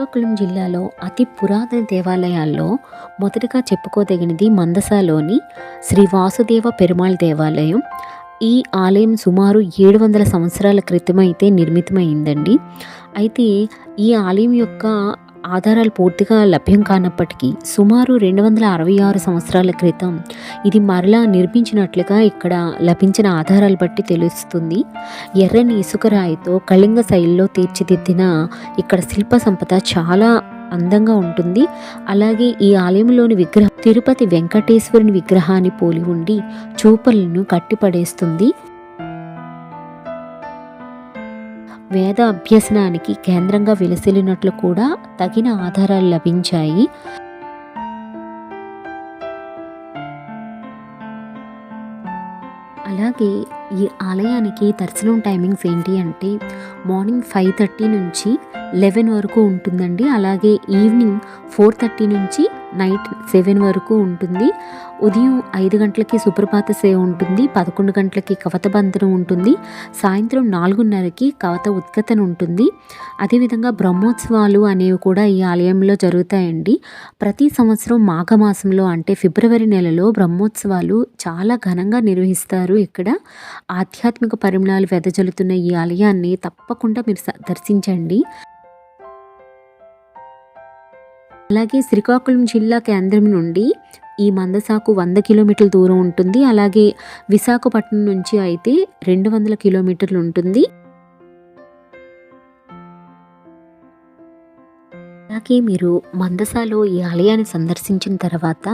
శ్రీకాకుళం జిల్లాలో అతి పురాతన దేవాలయాల్లో మొదటగా చెప్పుకోదగినది మందసలోని శ్రీ వాసుదేవ పెరుమాళ్ దేవాలయం. ఈ ఆలయం సుమారు 700 సంవత్సరాల క్రితమైతే నిర్మితమైందండి. అయితే ఈ ఆలయం యొక్క ఆధారాలు పూర్తిగా లభ్యం కానప్పటికీ సుమారు 266 సంవత్సరాల క్రితం ఇది మరలా నిర్మించినట్లుగా ఇక్కడ లభించిన ఆధారాలు బట్టి తెలుస్తుంది. ఎర్రని ఇసుక రాయితో కళింగ శైలిలో తీర్చిదిద్దిన ఇక్కడ శిల్ప సంపద చాలా అందంగా ఉంటుంది. అలాగే ఈ ఆలయంలోని విగ్రహం తిరుపతి వెంకటేశ్వరుని విగ్రహాన్ని పోలి ఉండి చూపలను కట్టిపడేస్తుంది. వేద అభ్యసనానికి కేంద్రంగా విలసిల్లినట్లు కూడా తగిన ఆధారాలు లభించాయి. అలాగే ఈ ఆలయానికి దర్శనం టైమింగ్స్ ఏంటి అంటే మార్నింగ్ 5:30 నుంచి 11 వరకు ఉంటుందండి. అలాగే ఈవినింగ్ 4:30 నుంచి నైట్ 7 వరకు ఉంటుంది. ఉదయం 5 గంటలకి సుప్రభాత సేవ ఉంటుంది, 11 గంటలకి కవత బంధనం ఉంటుంది, సాయంత్రం 4:30కి కవత ఉద్గతన ఉంటుంది. అదేవిధంగా బ్రహ్మోత్సవాలు అనేవి కూడా ఈ ఆలయంలో జరుగుతాయండి. ప్రతి సంవత్సరం మాఘమాసంలో అంటే ఫిబ్రవరి నెలలో బ్రహ్మోత్సవాలు చాలా ఘనంగా నిర్వహిస్తారు. ఇక్కడ ఆధ్యాత్మిక పరిమళాలు వెదజల్లుతున్న ఈ ఆలయాన్ని తప్పకుండా మీరు దర్శించండి. అలాగే శ్రీకాకుళం జిల్లా కేంద్రం నుండి ఈ మందసాకు 100 కిలోమీటర్ల దూరం ఉంటుంది. అలాగే విశాఖపట్నం నుంచి అయితే 200 కిలోమీటర్లు ఉంటుంది. అలాగే మీరు మందసాలో ఈ ఆలయాన్ని సందర్శించిన తర్వాత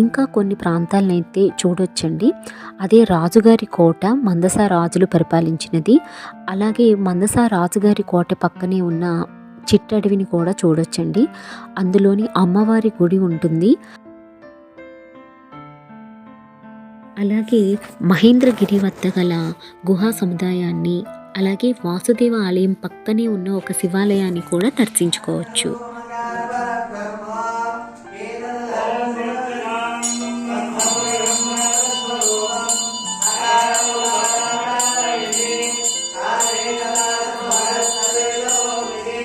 ఇంకా కొన్ని ప్రాంతాలను అయితే చూడొచ్చండి. అదే రాజుగారి కోట, మందస రాజులు పరిపాలించినది. అలాగే మందస రాజుగారి కోట పక్కనే ఉన్న చిట్టడవిని కూడా చూడొచ్చండి. అందులోని అమ్మవారి గుడి ఉంటుంది. అలాగే మహేంద్రగిరి వద్ద గల గుహా సముదాయాన్ని, అలాగే వాసుదేవ ఆలయం పక్కనే ఉన్న ఒక శివాలయాన్ని కూడా దర్శించుకోవచ్చు.